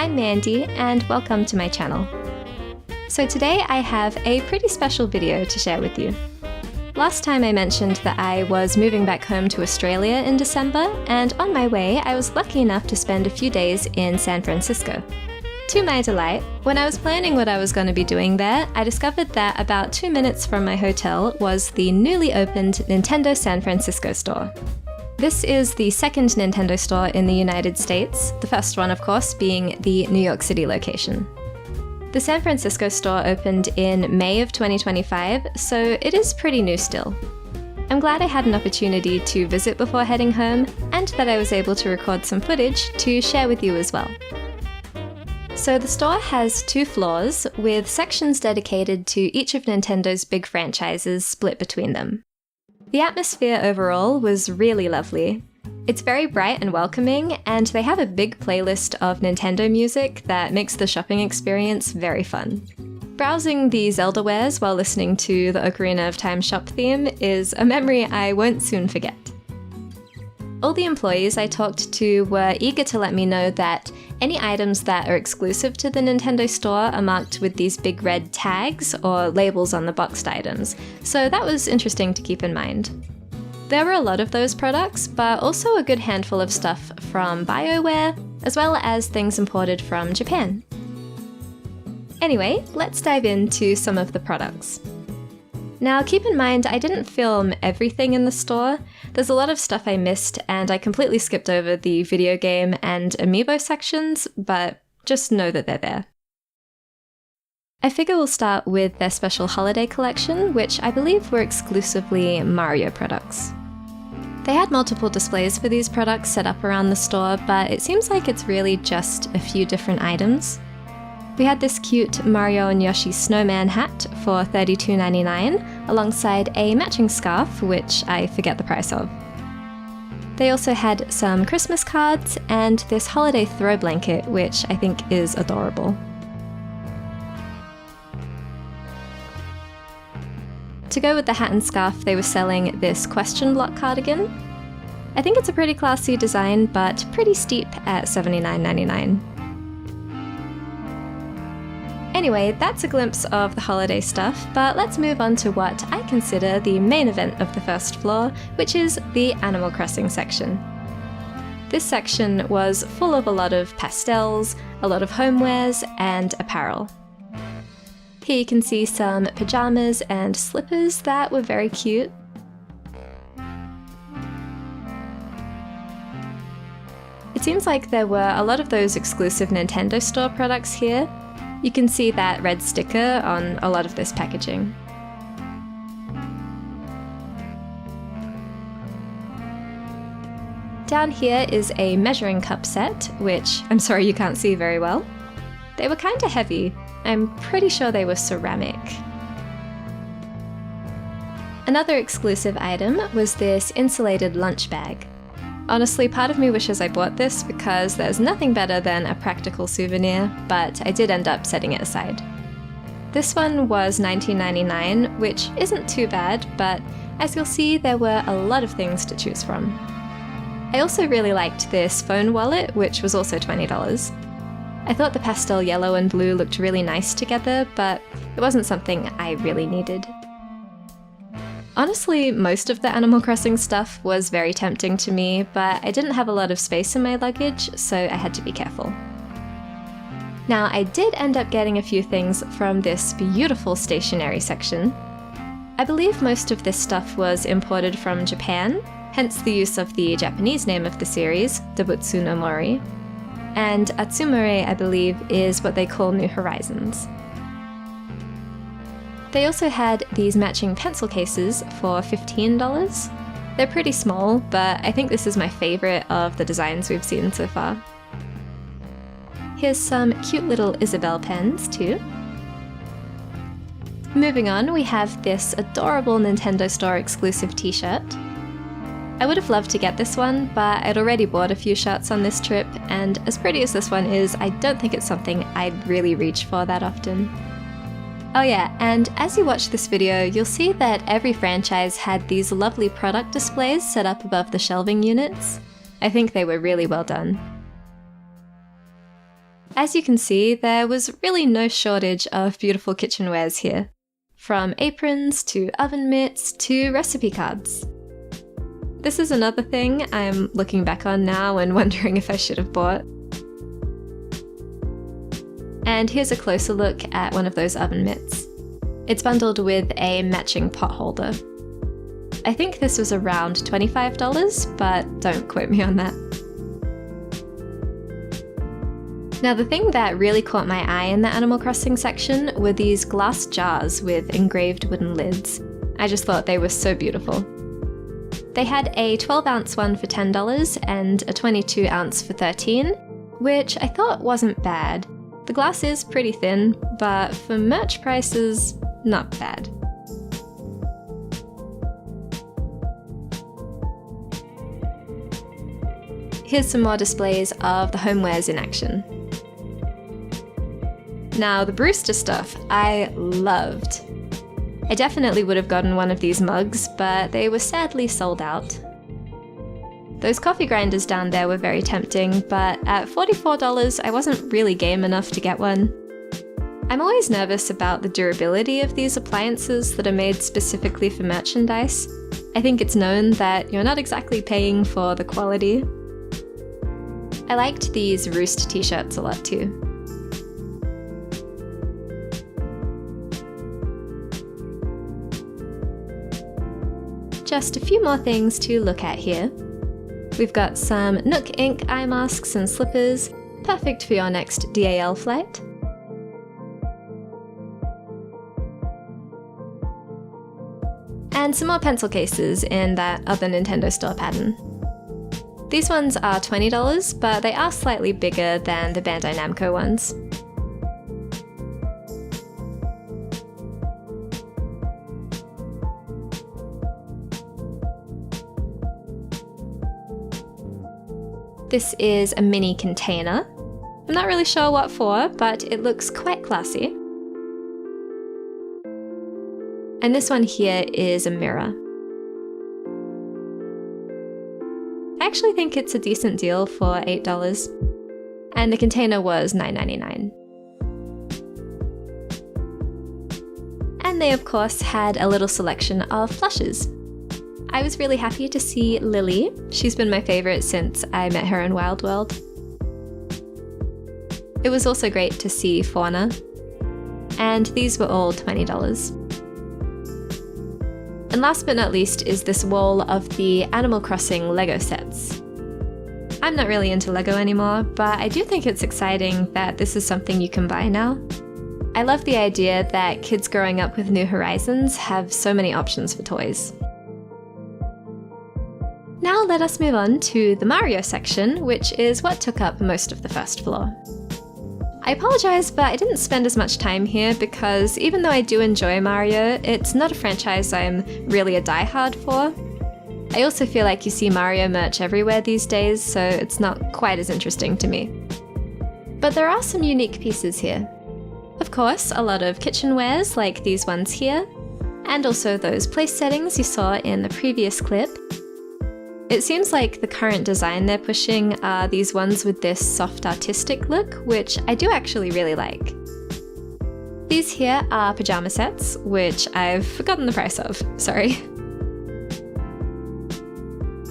I'm Mandy and welcome to my channel. So today I have a pretty special video to share with you. Last time I mentioned that I was moving back home to Australia in December, and on my way I was lucky enough to spend a few days in San Francisco. To my delight, when I was planning what I was going to be doing there, I discovered that about 2 minutes from my hotel was the newly opened Nintendo San Francisco store. This is the second Nintendo store in the United States, the first one of course being the New York City location. The San Francisco store opened in May of 2025, so it is pretty new still. I'm glad I had an opportunity to visit before heading home, and that I was able to record some footage to share with you as well. So the store has 2 floors, with sections dedicated to each of Nintendo's big franchises split between them. The atmosphere overall was really lovely. It's very bright and welcoming, and they have a big playlist of Nintendo music that makes the shopping experience very fun. Browsing the Zelda wares while listening to the Ocarina of Time shop theme is a memory I won't soon forget. All the employees I talked to were eager to let me know that any items that are exclusive to the Nintendo store are marked with these big red tags or labels on the boxed items, so that was interesting to keep in mind. There were a lot of those products, but also a good handful of stuff from BioWare, as well as things imported from Japan. Anyway, let's dive into some of the products. Now keep in mind, I didn't film everything in the store. There's a lot of stuff I missed, and I completely skipped over the video game and amiibo sections, but just know that they're there. I figure we'll start with their special holiday collection, which I believe were exclusively Mario products. They had multiple displays for these products set up around the store, but it seems like it's really just a few different items. We had this cute Mario and Yoshi snowman hat for $32.99, alongside a matching scarf, which I forget the price of. They also had some Christmas cards and this holiday throw blanket, which I think is adorable. To go with the hat and scarf, they were selling this question block cardigan. I think it's a pretty classy design, but pretty steep at $79.99. Anyway, that's a glimpse of the holiday stuff, but let's move on to what I consider the main event of the first floor, which is the Animal Crossing section. This section was full of a lot of pastels, a lot of homewares, and apparel. Here you can see some pajamas and slippers that were very cute. It seems like there were a lot of those exclusive Nintendo store products here. You can see that red sticker on a lot of this packaging. Down here is a measuring cup set, which I'm sorry you can't see very well. They were kinda heavy. I'm pretty sure they were ceramic. Another exclusive item was this insulated lunch bag. Honestly, part of me wishes I bought this because there's nothing better than a practical souvenir, but I did end up setting it aside. This one was $19.99, which isn't too bad, but as you'll see, there were a lot of things to choose from. I also really liked this phone wallet, which was also $20. I thought the pastel yellow and blue looked really nice together, but it wasn't something I really needed. Honestly, most of the Animal Crossing stuff was very tempting to me, but I didn't have a lot of space in my luggage, so I had to be careful. Now, I did end up getting a few things from this beautiful stationery section. I believe most of this stuff was imported from Japan, hence the use of the Japanese name of the series, Dobutsu no Mori. And Atsumare, I believe, is what they call New Horizons. They also had these matching pencil cases for $15. They're pretty small, but I think this is my favorite of the designs we've seen so far. Here's some cute little Isabelle pens too. Moving on, we have this adorable Nintendo Store exclusive t-shirt. I would have loved to get this one, but I'd already bought a few shirts on this trip, and as pretty as this one is, I don't think it's something I'd really reach for that often. Oh yeah, and as you watch this video, you'll see that every franchise had these lovely product displays set up above the shelving units. I think they were really well done. As you can see, there was really no shortage of beautiful kitchenwares here, from aprons to oven mitts to recipe cards. This is another thing I'm looking back on now and wondering if I should have bought. And here's a closer look at one of those oven mitts. It's bundled with a matching pot holder. I think this was around $25, but don't quote me on that. Now, the thing that really caught my eye in the Animal Crossing section were these glass jars with engraved wooden lids. I just thought they were so beautiful. They had a 12-ounce one for $10 and a 22-ounce for $13, which I thought wasn't bad. The glass is pretty thin, but for merch prices, not bad. Here's some more displays of the homewares in action. Now, the Brewster stuff I loved. I definitely would have gotten one of these mugs, but they were sadly sold out. Those coffee grinders down there were very tempting, but at $44 I wasn't really game enough to get one. I'm always nervous about the durability of these appliances that are made specifically for merchandise. I think it's known that you're not exactly paying for the quality. I liked these Roost t-shirts a lot too. Just a few more things to look at here. We've got some Nook Ink eye masks and slippers, perfect for your next DAL flight. And some more pencil cases in that other Nintendo Store pattern. These ones are $20, but they are slightly bigger than the Bandai Namco ones. This is a mini container. I'm not really sure what for, but it looks quite classy. And this one here is a mirror. I actually think it's a decent deal for $8. And the container was $9.99. And they of course had a little selection of plushes. I was really happy to see Lily. She's been my favourite since I met her in Wild World. It was also great to see Fauna. And these were all $20. And last but not least is this wall of the Animal Crossing Lego sets. I'm not really into Lego anymore, but I do think it's exciting that this is something you can buy now. I love the idea that kids growing up with New Horizons have so many options for toys. Now let us move on to the Mario section, which is what took up most of the first floor. I apologise, but I didn't spend as much time here because even though I do enjoy Mario, it's not a franchise I'm really a diehard for. I also feel like you see Mario merch everywhere these days, so it's not quite as interesting to me. But there are some unique pieces here. Of course, a lot of kitchenwares like these ones here, and also those place settings you saw in the previous clip. It seems like the current design they're pushing are these ones with this soft artistic look, which I do actually really like. These here are pajama sets, which I've forgotten the price of, sorry.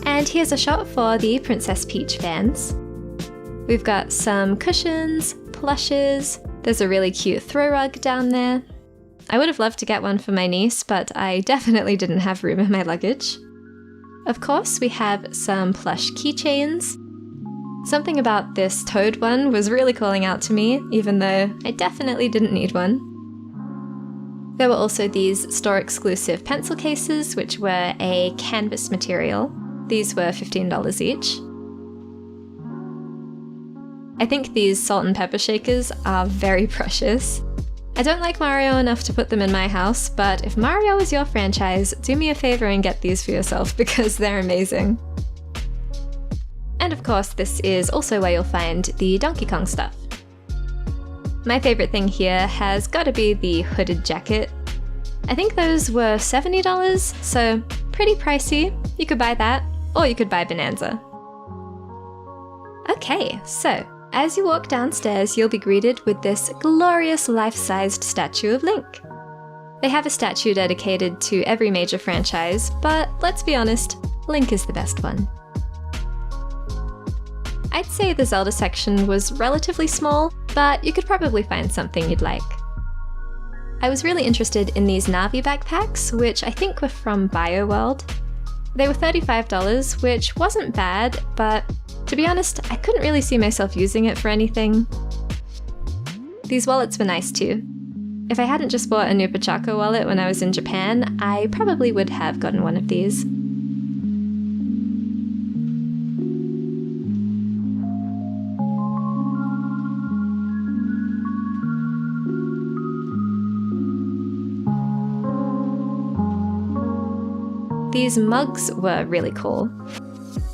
And here's a shot for the Princess Peach fans. We've got some cushions, plushes, there's a really cute throw rug down there. I would have loved to get one for my niece, but I definitely didn't have room in my luggage. Of course, we have some plush keychains. Something about this Toad one was really calling out to me, even though I definitely didn't need one. There were also these store-exclusive pencil cases, which were a canvas material. These were $15 each. I think these salt and pepper shakers are very precious. I don't like Mario enough to put them in my house, but if Mario is your franchise, do me a favor and get these for yourself because they're amazing. And of course, this is also where you'll find the Donkey Kong stuff. My favorite thing here has got to be the hooded jacket. I think those were $70, so pretty pricey. You could buy that, or you could buy Bonanza. Okay, so As you walk downstairs, you'll be greeted with this glorious life-sized statue of Link. They have a statue dedicated to every major franchise, but let's be honest, Link is the best one. I'd say the Zelda section was relatively small, but you could probably find something you'd like. I was really interested in these Navi backpacks, which I think were from BioWorld. They were $35, which wasn't bad, but to be honest, I couldn't really see myself using it for anything. These wallets were nice too. If I hadn't just bought a new Pochako wallet when I was in Japan, I probably would have gotten one of these. These mugs were really cool.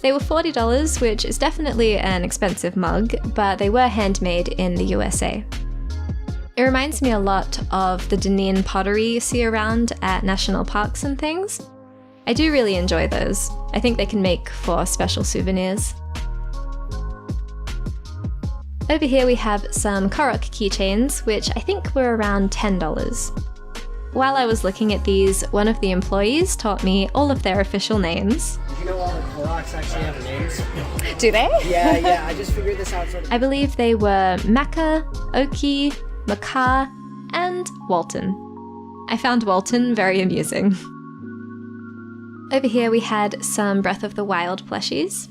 They were $40, which is definitely an expensive mug, but they were handmade in the USA. It reminds me a lot of the Danin pottery you see around at national parks and things. I do really enjoy those. I think they can make for special souvenirs. Over here we have some Korok keychains, which I think were around $10. While I was looking at these, one of the employees taught me all of their official names. Did you know all the Koroks actually have names? Do they? Yeah, I just figured this out sort of. I believe they were Maka, Oki, Makar, and Walton. I found Walton very amusing. Over here we had some Breath of the Wild plushies.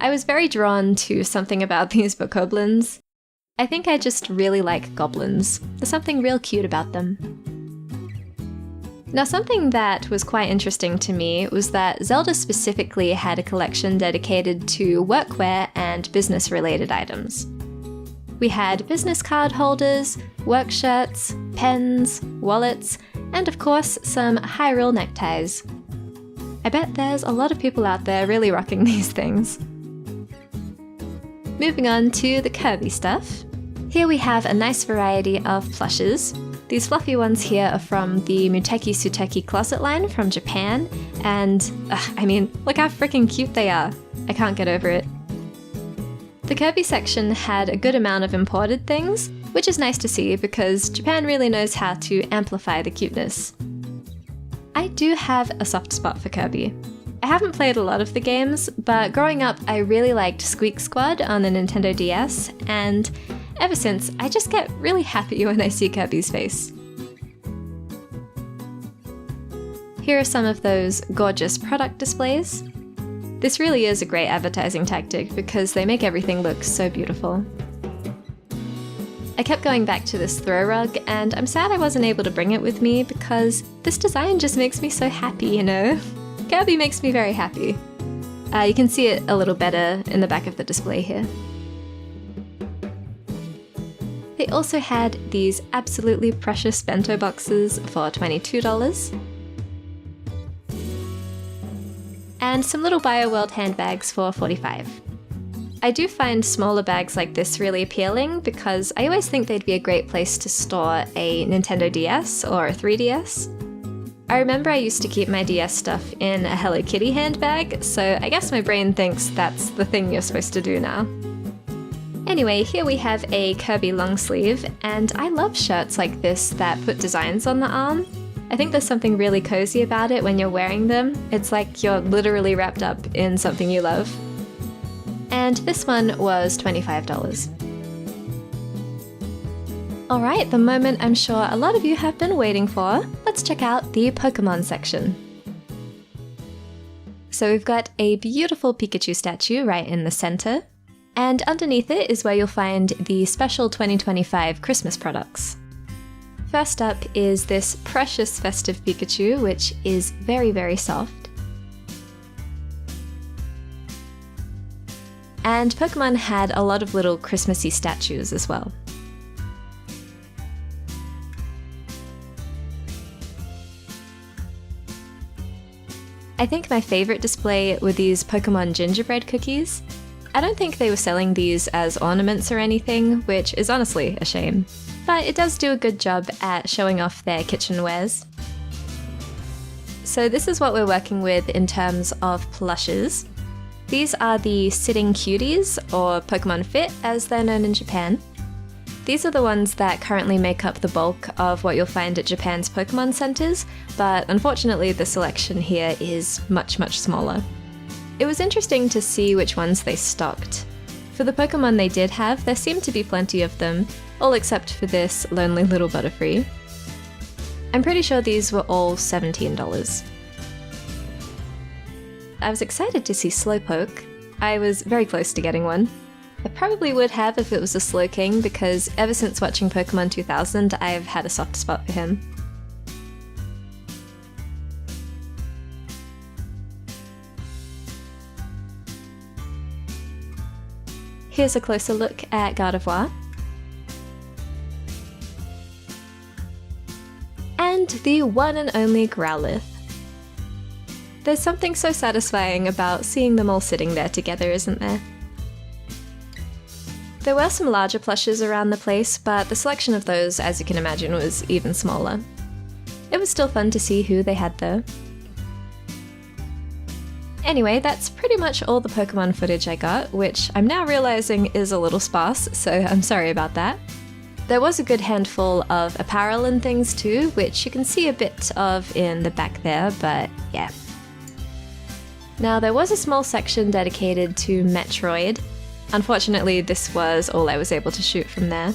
I was very drawn to something about these bokoblins. I think I just really like goblins. There's something real cute about them. Now, something that was quite interesting to me was that Zelda specifically had a collection dedicated to workwear and business-related items. We had business card holders, work shirts, pens, wallets, and of course, some Hyrule neckties. I bet there's a lot of people out there really rocking these things. Moving on to the Kirby stuff. Here we have a nice variety of plushes. These fluffy ones here are from the Muteki Suteki closet line from Japan, and I mean, look how freaking cute they are. I can't get over it. The Kirby section had a good amount of imported things, which is nice to see because Japan really knows how to amplify the cuteness. I do have a soft spot for Kirby. I haven't played a lot of the games, but growing up I really liked Squeak Squad on the Nintendo DS, and ever since, I just get really happy when I see Kirby's face. Here are some of those gorgeous product displays. This really is a great advertising tactic because they make everything look so beautiful. I kept going back to this throw rug, and I'm sad I wasn't able to bring it with me because this design just makes me so happy, you know? Kirby makes me very happy. You can see it a little better in the back of the display here. They also had these absolutely precious bento boxes for $22. And some little BioWorld handbags for $45. I do find smaller bags like this really appealing because I always think they'd be a great place to store a Nintendo DS or a 3DS. I remember I used to keep my DS stuff in a Hello Kitty handbag, so I guess my brain thinks that's the thing you're supposed to do now. Anyway, here we have a Kirby long sleeve, and I love shirts like this that put designs on the arm. I think there's something really cozy about it when you're wearing them. It's like you're literally wrapped up in something you love. And this one was $25. Alright, the moment I'm sure a lot of you have been waiting for, let's check out the Pokemon section. So we've got a beautiful Pikachu statue right in the center, and underneath it is where you'll find the special 2025 Christmas products. First up is this precious festive Pikachu, which is very, very soft. And Pokemon had a lot of little Christmassy statues as well. I think my favorite display were these Pokemon gingerbread cookies. I don't think they were selling these as ornaments or anything, which is honestly a shame. But it does do a good job at showing off their kitchenwares. So this is what we're working with in terms of plushes. These are the sitting cuties, or Pokemon Fit as they're known in Japan. These are the ones that currently make up the bulk of what you'll find at Japan's Pokemon centers, but unfortunately the selection here is much, much smaller. It was interesting to see which ones they stocked. For the Pokemon they did have, there seemed to be plenty of them, all except for this lonely little Butterfree. I'm pretty sure these were all $17. I was excited to see Slowpoke. I was very close to getting one. I probably would have if it was a Slowking, because ever since watching Pokemon 2000, I've had a soft spot for him. Here's a closer look at Gardevoir. And the one and only Growlithe. There's something so satisfying about seeing them all sitting there together, isn't there? There were some larger plushes around the place, but the selection of those, as you can imagine, was even smaller. It was still fun to see who they had though. Anyway, that's pretty much all the Pokemon footage I got, which I'm now realizing is a little sparse, so I'm sorry about that. There was a good handful of apparel and things too, which you can see a bit of in the back there, but yeah. Now, there was a small section dedicated to Metroid. Unfortunately, this was all I was able to shoot from there.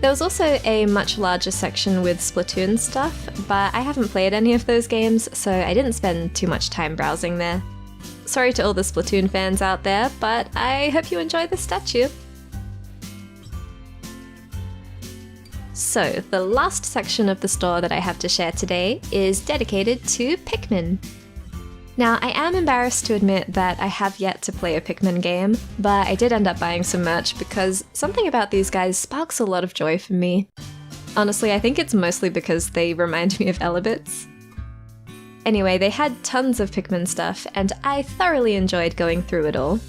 There was also a much larger section with Splatoon stuff, but I haven't played any of those games, so I didn't spend too much time browsing there. Sorry to all the Splatoon fans out there, but I hope you enjoy this statue. So, the last section of the store that I have to share today is dedicated to Pikmin. Now, I am embarrassed to admit that I have yet to play a Pikmin game, but I did end up buying some merch because something about these guys sparks a lot of joy for me. Honestly, I think it's mostly because they remind me of Elebits. Anyway, they had tons of Pikmin stuff, and I thoroughly enjoyed going through it all.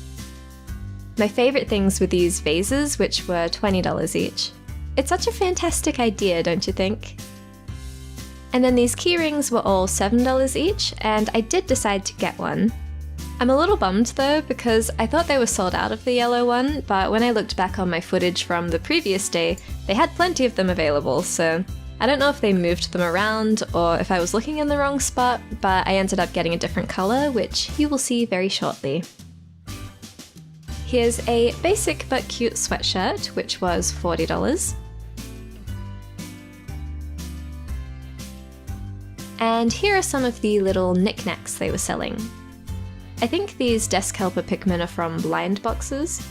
My favourite things were these vases, which were $20 each. It's such a fantastic idea, don't you think? And then these keyrings were all $7 each, and I did decide to get one. I'm a little bummed though, because I thought they were sold out of the yellow one, but when I looked back on my footage from the previous day, they had plenty of them available, so I don't know if they moved them around or if I was looking in the wrong spot, but I ended up getting a different colour, which you will see very shortly. Here's a basic but cute sweatshirt, which was $40. And here are some of the little knickknacks they were selling. I think these desk helper Pikmin are from blind boxes.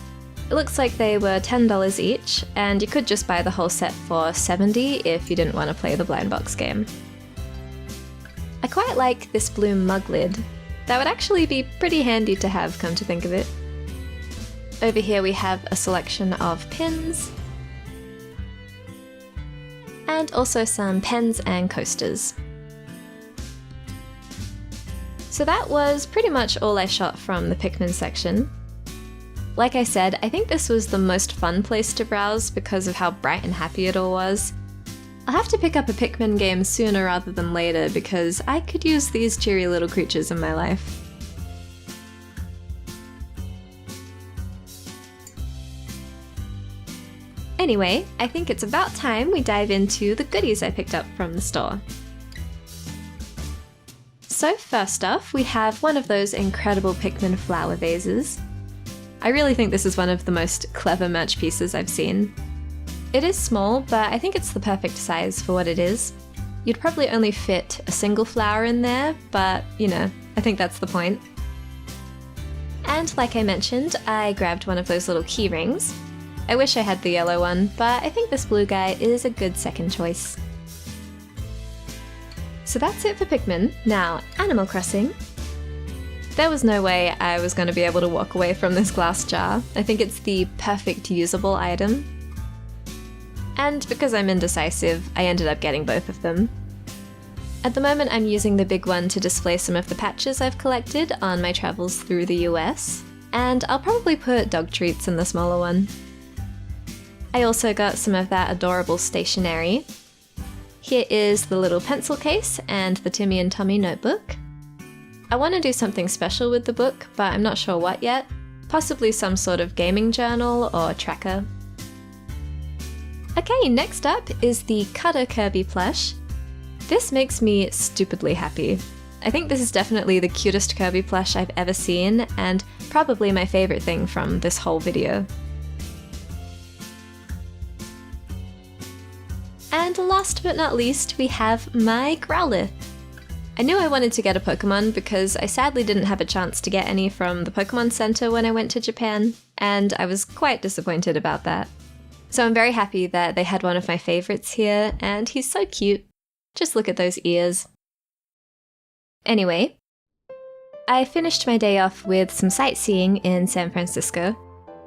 It looks like they were $10 each, and you could just buy the whole set for $70 if you didn't want to play the blind box game. I quite like this blue mug lid. That would actually be pretty handy to have, come to think of it. Over here we have a selection of pins, and also some pens and coasters. So that was pretty much all I shot from the Pikmin section. Like I said, I think this was the most fun place to browse because of how bright and happy it all was. I'll have to pick up a Pikmin game sooner rather than later because I could use these cheery little creatures in my life. Anyway, I think it's about time we dive into the goodies I picked up from the store. So first off, we have one of those incredible Pikmin flower vases. I really think this is one of the most clever merch pieces I've seen. It is small, but I think it's the perfect size for what it is. You'd probably only fit a single flower in there, but you know, I think that's the point. And like I mentioned, I grabbed one of those little key rings. I wish I had the yellow one, but I think this blue guy is a good second choice. So that's it for Pikmin. Now, Animal Crossing. There was no way I was going to be able to walk away from this glass jar. I think it's the perfect usable item. And because I'm indecisive, I ended up getting both of them. At the moment I'm using the big one to display some of the patches I've collected on my travels through the US, and I'll probably put dog treats in the smaller one. I also got some of that adorable stationery. Here is the little pencil case and the Timmy and Tommy notebook. I want to do something special with the book, but I'm not sure what yet. Possibly some sort of gaming journal or tracker. Okay, next up is the Cutter Kirby plush. This makes me stupidly happy. I think this is definitely the cutest Kirby plush I've ever seen, and probably my favorite thing from this whole video. And last but not least, we have my Growlithe. I knew I wanted to get a Pokemon because I sadly didn't have a chance to get any from the Pokemon Center when I went to Japan, and I was quite disappointed about that. So I'm very happy that they had one of my favorites here, and he's so cute. Just look at those ears. Anyway, I finished my day off with some sightseeing in San Francisco.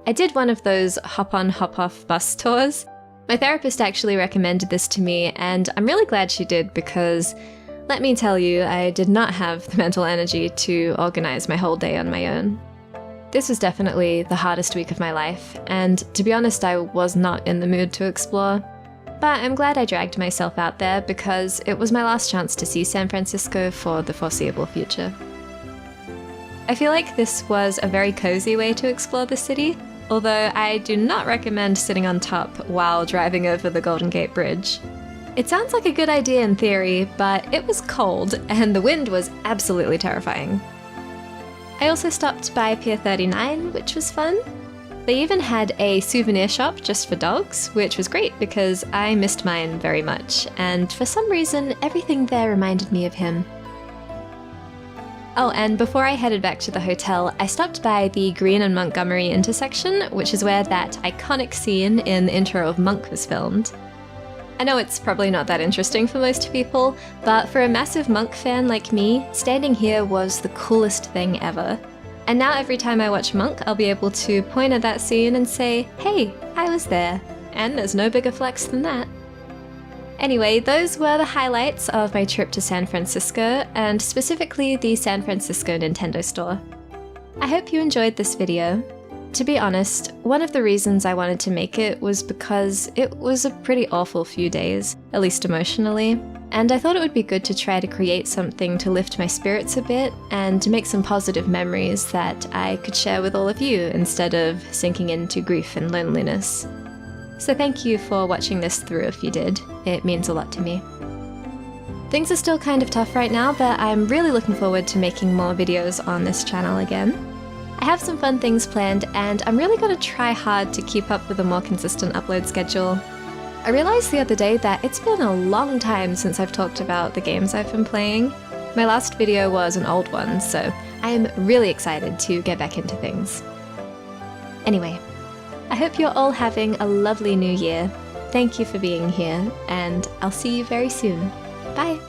I did one of those hop-on, hop-off bus tours. My therapist actually recommended this to me, and I'm really glad she did because, let me tell you, I did not have the mental energy to organize my whole day on my own. This was definitely the hardest week of my life, and to be honest, I was not in the mood to explore. But I'm glad I dragged myself out there because it was my last chance to see San Francisco for the foreseeable future. I feel like this was a very cozy way to explore the city, although I do not recommend sitting on top while driving over the Golden Gate Bridge. It sounds like a good idea in theory, but it was cold and the wind was absolutely terrifying. I also stopped by Pier 39, which was fun. They even had a souvenir shop just for dogs, which was great because I missed mine very much, and for some reason everything there reminded me of him. Oh, and before I headed back to the hotel, I stopped by the Green and Montgomery intersection, which is where that iconic scene in the intro of Monk was filmed. I know it's probably not that interesting for most people, but for a massive Monk fan like me, standing here was the coolest thing ever. And now every time I watch Monk, I'll be able to point at that scene and say, hey, I was there. And there's no bigger flex than that. Anyway, those were the highlights of my trip to San Francisco, and specifically the San Francisco Nintendo store. I hope you enjoyed this video. To be honest, one of the reasons I wanted to make it was because it was a pretty awful few days, at least emotionally, and I thought it would be good to try to create something to lift my spirits a bit and to make some positive memories that I could share with all of you instead of sinking into grief and loneliness. So thank you for watching this through if you did. It means a lot to me. Things are still kind of tough right now, but I'm really looking forward to making more videos on this channel again. I have some fun things planned, and I'm really going to try hard to keep up with a more consistent upload schedule. I realized the other day that it's been a long time since I've talked about the games I've been playing. My last video was an old one, so I am really excited to get back into things. Anyway, I hope you're all having a lovely new year. Thank you for being here, and I'll see you very soon. Bye!